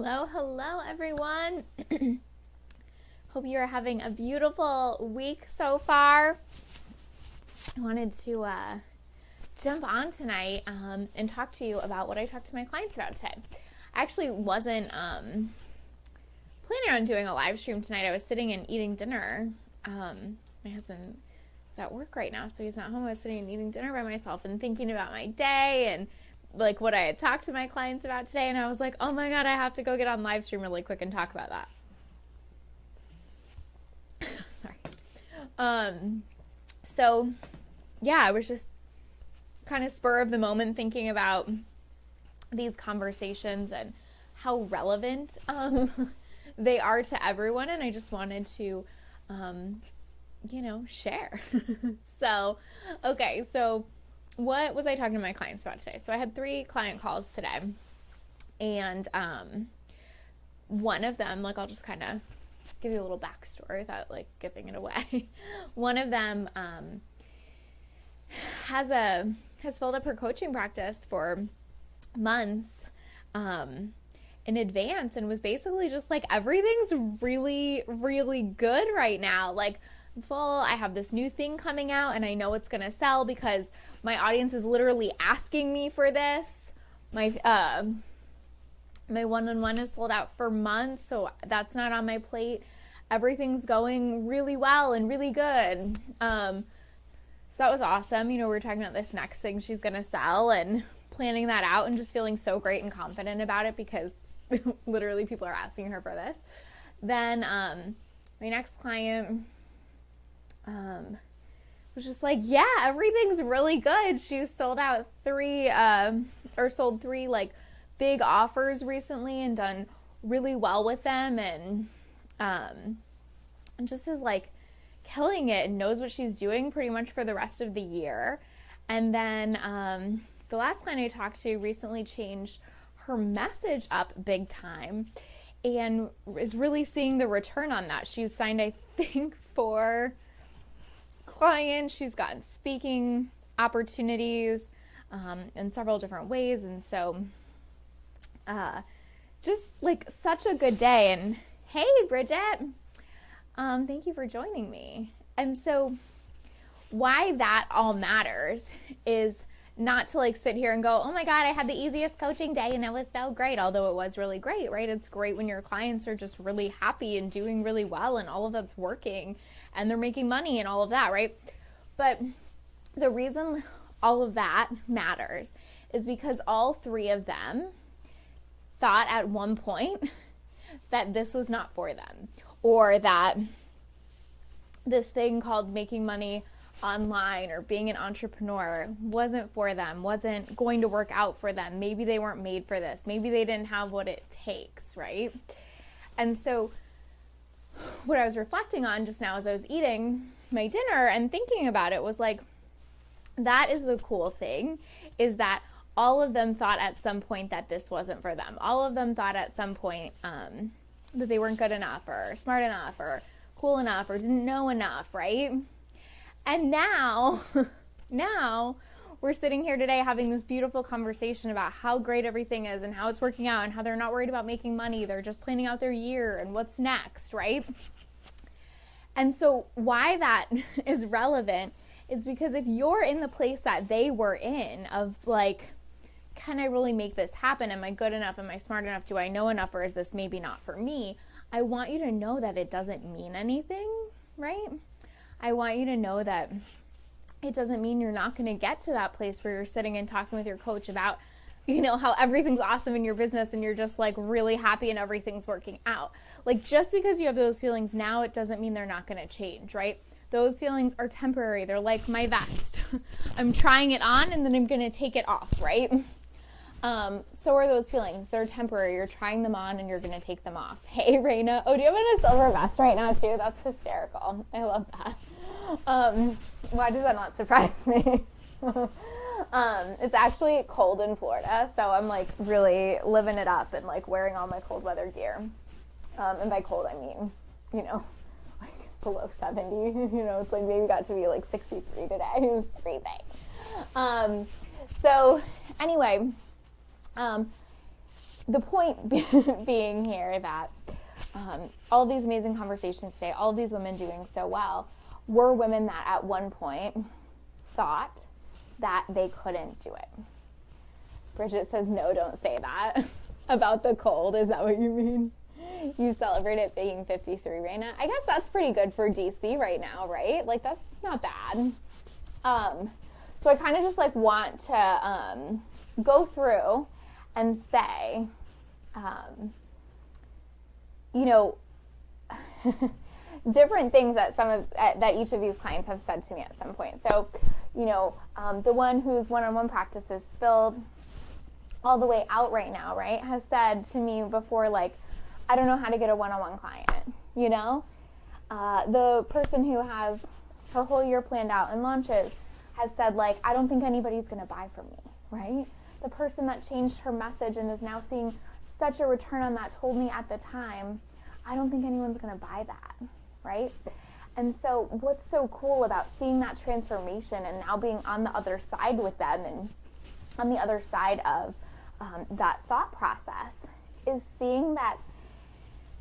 Hello, hello, everyone. Hope you are having a beautiful week so far. I wanted to jump on tonight and talk to you about what I talked to my clients about today. I actually wasn't planning on doing a live stream tonight. I was sitting and eating dinner. My husband is at work right now, so he's not home. I was sitting and eating dinner by myself and thinking about my day and like what I had talked to my clients about today, and I was like, oh my god, I have to go get on live stream really quick and talk about that. Sorry. So yeah, I was just kind of spur of the moment thinking about these conversations and how relevant they are to everyone, and I just wanted to share. So what was I talking to my clients about today? So I had 3 client calls today, and one of them, like, I'll just kind of give you a little backstory without like giving it away. One of them has filled up her coaching practice for months in advance, and was basically just like, everything's really, really good right now. Like, I have this new thing coming out and I know it's gonna sell because my audience is literally asking me for this. My one-on-one is sold out for months, so that's not on my plate. Everything's going really well and really good. So that was awesome. We were talking about this next thing she's gonna sell and planning that out and just feeling so great and confident about it because literally people are asking her for this. Then my next client was just like, yeah, everything's really good. She sold 3 like big offers recently and done really well with them, and just is like killing it and knows what she's doing pretty much for the rest of the year. And then the last client I talked to recently changed her message up big time and is really seeing the return on that. She's signed, I think, 4 clients. She's gotten speaking opportunities in several different ways, and so just like such a good day. And hey, Bridget, thank you for joining me. And so why that all matters is not to like sit here and go, oh my god, I had the easiest coaching day and it was so great, although it was really great, right? It's great when your clients are just really happy and doing really well and all of that's working and they're making money and all of that, right? But the reason all of that matters is because all 3 of them thought at one point that this was not for them, or that this thing called making money online or being an entrepreneur wasn't for them, wasn't going to work out for them. Maybe they weren't made for this. Maybe they didn't have what it takes, right? And so what I was reflecting on just now as I was eating my dinner and thinking about it was like, that is the cool thing, is that all of them thought at some point that this wasn't for them. All of them thought at some point that they weren't good enough or smart enough or cool enough or didn't know enough, right? And now we're sitting here today having this beautiful conversation about how great everything is and how it's working out and how they're not worried about making money. They're just planning out their year and what's next, right? And so why that is relevant is because if you're in the place that they were in of like, can I really make this happen? Am I good enough? Am I smart enough? Do I know enough? Or is this maybe not for me? I want you to know that it doesn't mean anything, right? I want you to know that it doesn't mean you're not going to get to that place where you're sitting and talking with your coach about, how everything's awesome in your business and you're just like really happy and everything's working out. Like, just because you have those feelings now, it doesn't mean they're not going to change, right? Those feelings are temporary. They're like my vest. I'm trying it on and then I'm going to take it off, right? So are those feelings. They're temporary. You're trying them on and you're going to take them off. Hey, Raina. Oh, do you have a silver vest right now too? That's hysterical. I love that. Why does that not surprise me? It's actually cold in Florida, so I'm like really living it up and like wearing all my cold weather gear. And by cold, I mean, like below 70, it's like maybe got to be like 63 today. It was freezing. So anyway, the point being here that all these amazing conversations today, all of these women doing so well, were women that at one point thought that they couldn't do it. Bridget says, no, don't say that about the cold. Is that what you mean? You celebrate it being 53, Raina. I guess that's pretty good for DC right now, right? Like, that's not bad. So I kind of just like want to go through and say, you know, different things that that each of these clients have said to me at some point. So, you know, the one whose one-on-one practice is filled all the way out right now, right, has said to me before, like, I don't know how to get a one-on-one client, you know? The person who has her whole year planned out and launches has said, like, I don't think anybody's going to buy from me, right? The person that changed her message and is now seeing such a return on that told me at the time, I don't think anyone's going to buy that, right? And so what's so cool about seeing that transformation and now being on the other side with them and on the other side of that thought process is seeing that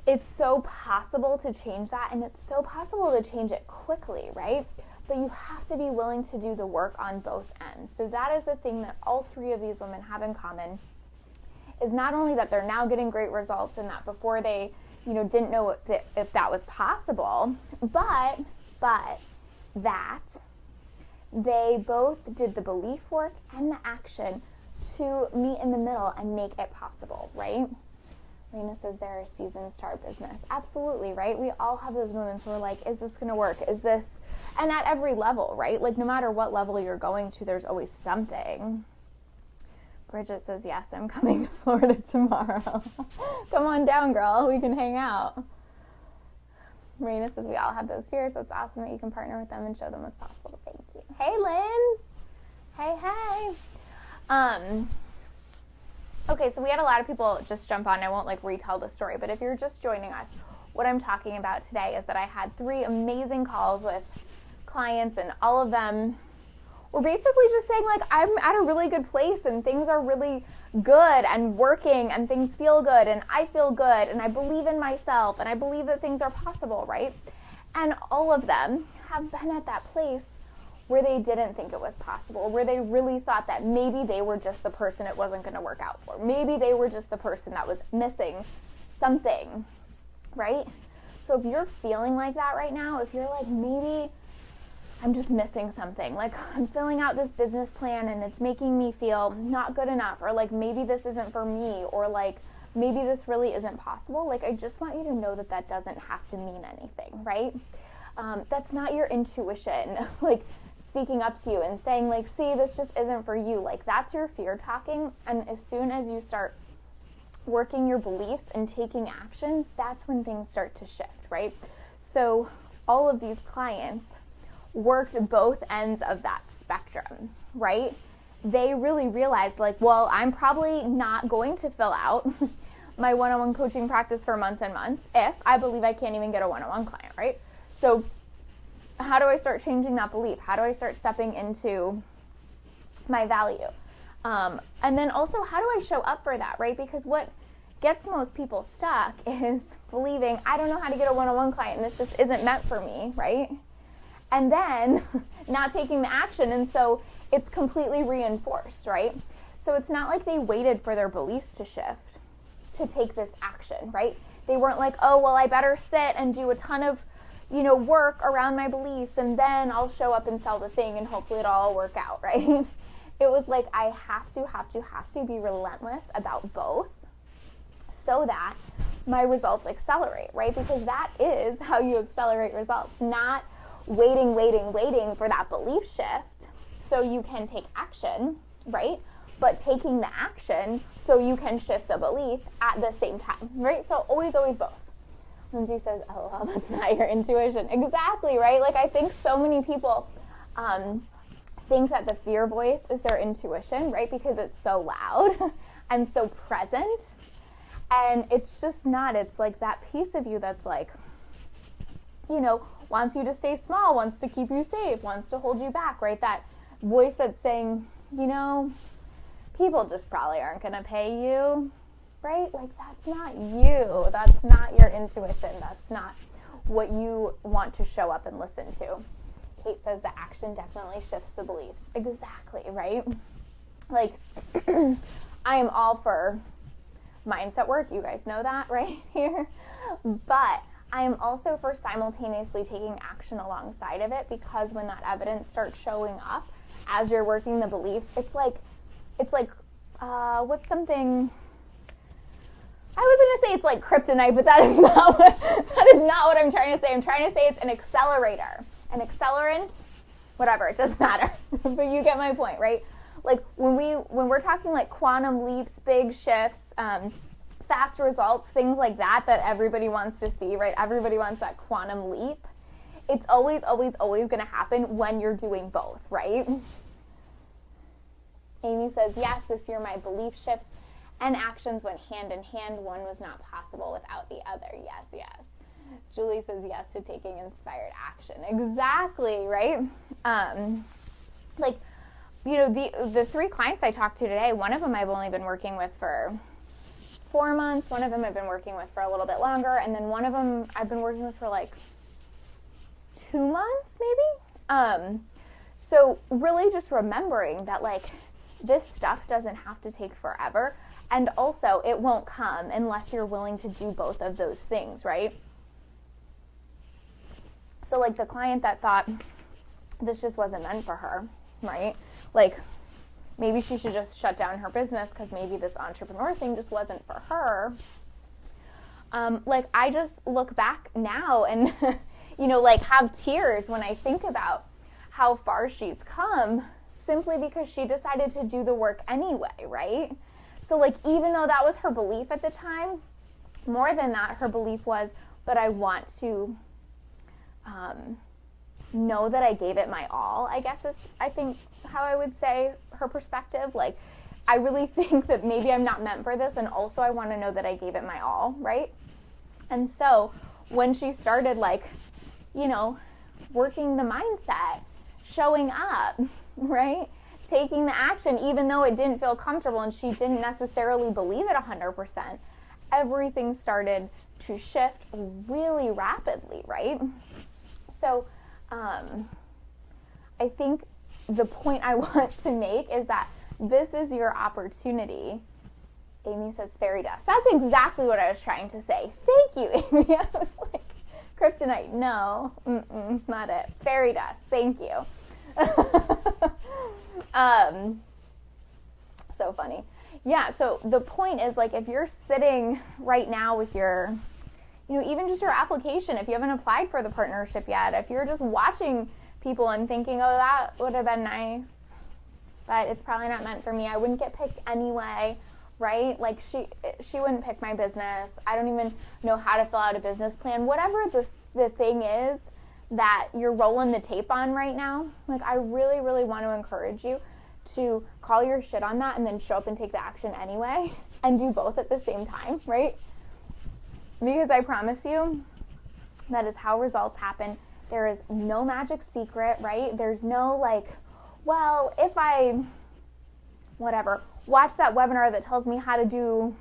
it's so possible to change that, and it's so possible to change it quickly, right? But you have to be willing to do the work on both ends. So that is the thing that all three of these women have in common, is not only that they're now getting great results and that before they, you know, didn't know if that was possible, but that they both did the belief work and the action to meet in the middle and make it possible, right? Raina says there are seasons to our business. Absolutely, right? We all have those moments where we're like, is this going to work? Is this, and at every level, right? Like no matter what level you're going to, there's always something. Bridget says, yes, I'm coming to Florida tomorrow. Come on down, girl. We can hang out. Raina says, we all have those fears. So it's awesome that you can partner with them and show them what's possible. Thank you. Hey, Linz. Hey. Okay, so we had a lot of people just jump on. I won't like retell the story, but if you're just joining us, what I'm talking about today is that I had 3 amazing calls with clients, and all of them were basically just saying, like, I'm at a really good place and things are really good and working and things feel good and I feel good and I believe in myself and I believe that things are possible, right? And all of them have been at that place where they didn't think it was possible, where they really thought that maybe they were just the person it wasn't going to work out for. Maybe they were just the person that was missing something, right? So if you're feeling like that right now, if you're like, maybe I'm just missing something, like I'm filling out this business plan and it's making me feel not good enough, or like maybe this isn't for me, or like maybe this really isn't possible, like I just want you to know that that doesn't have to mean anything, right? That's not your intuition, like speaking up to you and saying like, see, this just isn't for you. Like that's your fear talking. And as soon as you start working your beliefs and taking action, that's when things start to shift, right? So all of these clients worked both ends of that spectrum, right? They really realized like, well, I'm probably not going to fill out my one-on-one coaching practice for months and months if I believe I can't even get a one-on-one client, right? So how do I start changing that belief? How do I start stepping into my value? And then also, how do I show up for that, right? Because what gets most people stuck is believing, I don't know how to get a one-on-one client and this just isn't meant for me, right? And then not taking the action. And so it's completely reinforced, right? So it's not like they waited for their beliefs to shift to take this action, right? They weren't like, oh, well, I better sit and do a ton of work around my beliefs and then I'll show up and sell the thing and hopefully it'll all work out, right? It was like, I have to be relentless about both so that my results accelerate, right? Because that is how you accelerate results, not waiting for that belief shift so you can take action, right? But taking the action so you can shift the belief at the same time, right? So always both. Lindsay says, oh, well, that's not your intuition. Exactly, right? Like I think so many people think that the fear voice is their intuition, right? Because it's so loud and so present. And it's just not. It's like that piece of you that's like, wants you to stay small, wants to keep you safe, wants to hold you back, right? That voice that's saying, people just probably aren't going to pay you. right? Like, that's not you. That's not your intuition. That's not what you want to show up and listen to. Kate says the action definitely shifts the beliefs. Exactly, right? Like, I am all for mindset work. You guys know that right here. But I am also for simultaneously taking action alongside of it, because when that evidence starts showing up as you're working the beliefs, it's like what's something, I was going to say it's like kryptonite, but that is not what I'm trying to say. I'm trying to say it's an accelerator, an accelerant, whatever, it doesn't matter. But you get my point, right? Like when we're talking like quantum leaps, big shifts, fast results, things like that everybody wants to see, right? Everybody wants that quantum leap. It's always, always, always going to happen when you're doing both, right? Amy says, yes, this year my belief shifts and actions went hand in hand. One was not possible without the other. Yes, yes. Julie says yes to taking inspired action. Exactly, right? Like, you know, the 3 clients I talked to today, one of them I've only been working with for 4 months. One of them I've been working with for a little bit longer. And then one of them I've been working with for like 2 months, maybe. So really just remembering that, like, this stuff doesn't have to take forever. And also, it won't come unless you're willing to do both of those things, right? So, like, the client that thought this just wasn't meant for her, right? Like, maybe she should just shut down her business because maybe this entrepreneur thing just wasn't for her. Like, I just look back now and, you know, like, have tears when I think about how far she's come, simply because she decided to do the work anyway, right? So, like, even though that was her belief at the time, more than that, her belief was, but I want to know that I gave it my all, I guess is, I think, how I would say her perspective. Like, I really think that maybe I'm not meant for this, and also I want to know that I gave it my all, right? And so when she started, like, you know, working the mindset, showing up, right? Taking the action, even though it didn't feel comfortable and she didn't necessarily believe it 100%, everything started to shift really rapidly, right? So I think the point I want to make is that this is your opportunity. Amy says fairy dust. That's exactly what I was trying to say. Thank you, Amy. I was like, kryptonite, no, not it. Fairy dust, thank you. So funny. Yeah, so the point is, like, if you're sitting right now with your, you know, even just your application, if you haven't applied for the partnership yet, if you're just watching people and thinking, oh, that would have been nice, but it's probably not meant for me, I wouldn't get picked anyway, right? Like, she wouldn't pick my business, I don't even know how to fill out a business plan, whatever the thing is that you're rolling the tape on right now, like, I really, really want to encourage you to call your shit on that and then show up and take the action anyway and do both at the same time, right? Because I promise you, that is how results happen. There is no magic secret, right? There's no, like, well, if I, whatever, watch that webinar that tells me how to do,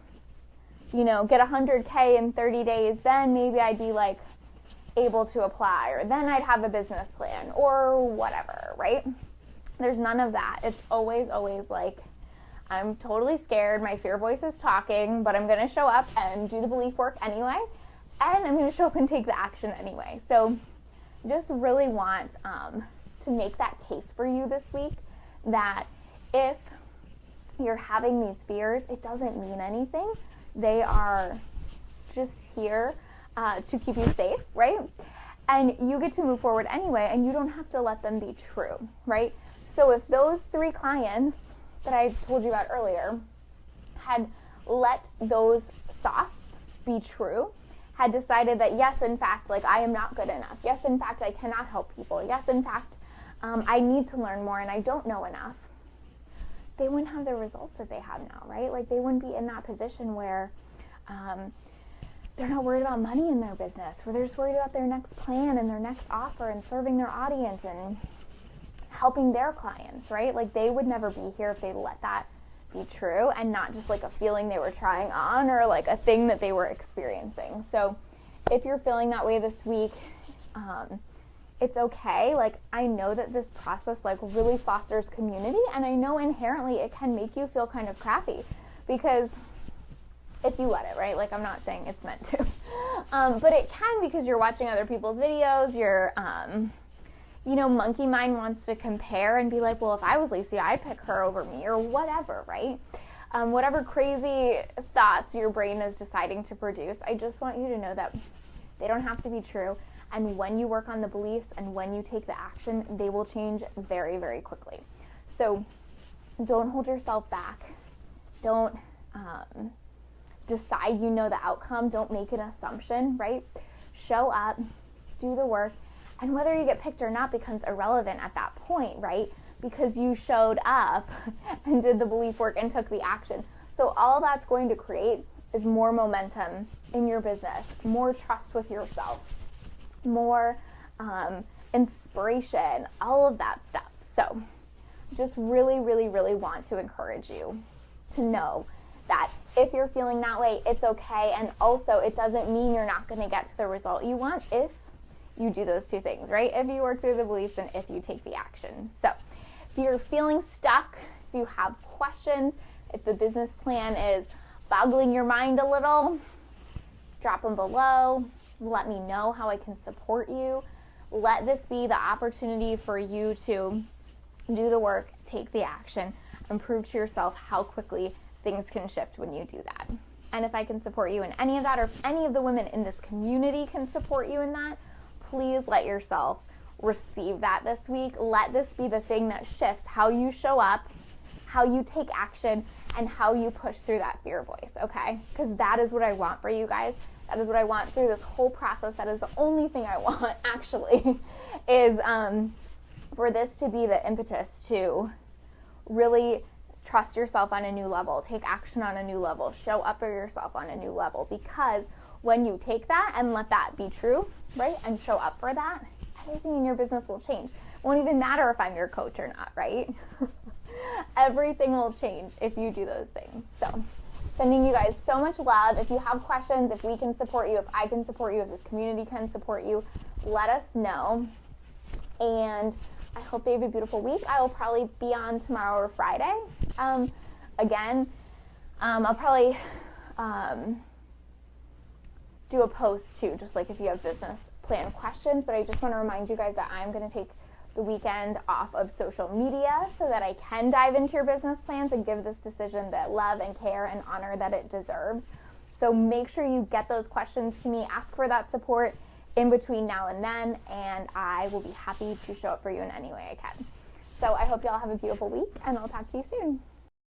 you know, get 100K in 30 days, then maybe I'd be, like, able to apply, or then I'd have a business plan, or whatever, right? There's none of that. It's always, always like, I'm totally scared, my fear voice is talking, but I'm going to show up and do the belief work anyway, and I'm going to show up and take the action anyway. So just really want to make that case for you this week, that if you're having these fears, it doesn't mean anything. They are just here to keep you safe, right? And you get to move forward anyway, and you don't have to let them be true, right? So if those 3 clients that I told you about earlier had let those thoughts be true, had decided that, yes, in fact, like, I am not good enough. Yes, in fact, I cannot help people. Yes, in fact, I need to learn more and I don't know enough. They wouldn't have the results that they have now, right? Like, they wouldn't be in that position where they're not worried about money in their business, where they're just worried about their next plan and their next offer and serving their audience and helping their clients, right? Like, they would never be here if they let that be true and not just like a feeling they were trying on or like a thing that they were experiencing. So if you're feeling that way this week, it's okay. Like, I know that this process like really fosters community, and I know inherently it can make you feel kind of crappy because if you let it, right? Like, I'm not saying it's meant to, but it can, because you're watching other people's videos, you're, you know, monkey mind wants to compare and be like, well, if I was Lacey, I'd pick her over me, or whatever, right? Whatever crazy thoughts your brain is deciding to produce, I just want you to know that they don't have to be true. And when you work on the beliefs and when you take the action, they will change very, very quickly. So don't hold yourself back. Don't decide you know the outcome. Don't make an assumption, right? Show up, do the work, and whether you get picked or not becomes irrelevant at that point, right? Because you showed up and did the belief work and took the action. So all that's going to create is more momentum in your business, more trust with yourself, more inspiration, all of that stuff. So just really, really, really want to encourage you to know that if you're feeling that way, it's okay. And also, it doesn't mean you're not going to get to the result you want if you do those two things, right? If you work through the beliefs and if you take the action. So if you're feeling stuck, if you have questions, if the business plan is boggling your mind a little, drop them below. Let me know how I can support you. Let this be the opportunity for you to do the work, take the action, and prove to yourself how quickly things can shift when you do that. And if I can support you in any of that, or if any of the women in this community can support you in that, please let yourself receive that this week. Let this be the thing that shifts how you show up, how you take action, and how you push through that fear voice, okay? Because that is what I want for you guys. That is what I want through this whole process. That is the only thing I want, actually, is for this to be the impetus to really trust yourself on a new level, take action on a new level, show up for yourself on a new level. Because when you take that and let that be true, right, and show up for that, everything in your business will change. It won't even matter if I'm your coach or not, right? Everything will change if you do those things. So sending you guys so much love. If you have questions, if we can support you, if I can support you, if this community can support you, let us know. And I hope they have a beautiful week. I will probably be on tomorrow or Friday. Again, I'll probably do a post too, just like if you have business plan questions. But I just want to remind you guys that I'm going to take the weekend off of social media so that I can dive into your business plans and give this decision the love and care and honor that it deserves. So make sure you get those questions to me, ask for that support in between now and then, and I will be happy to show up for you in any way I can. So I hope y'all have a beautiful week, and I'll talk to you soon.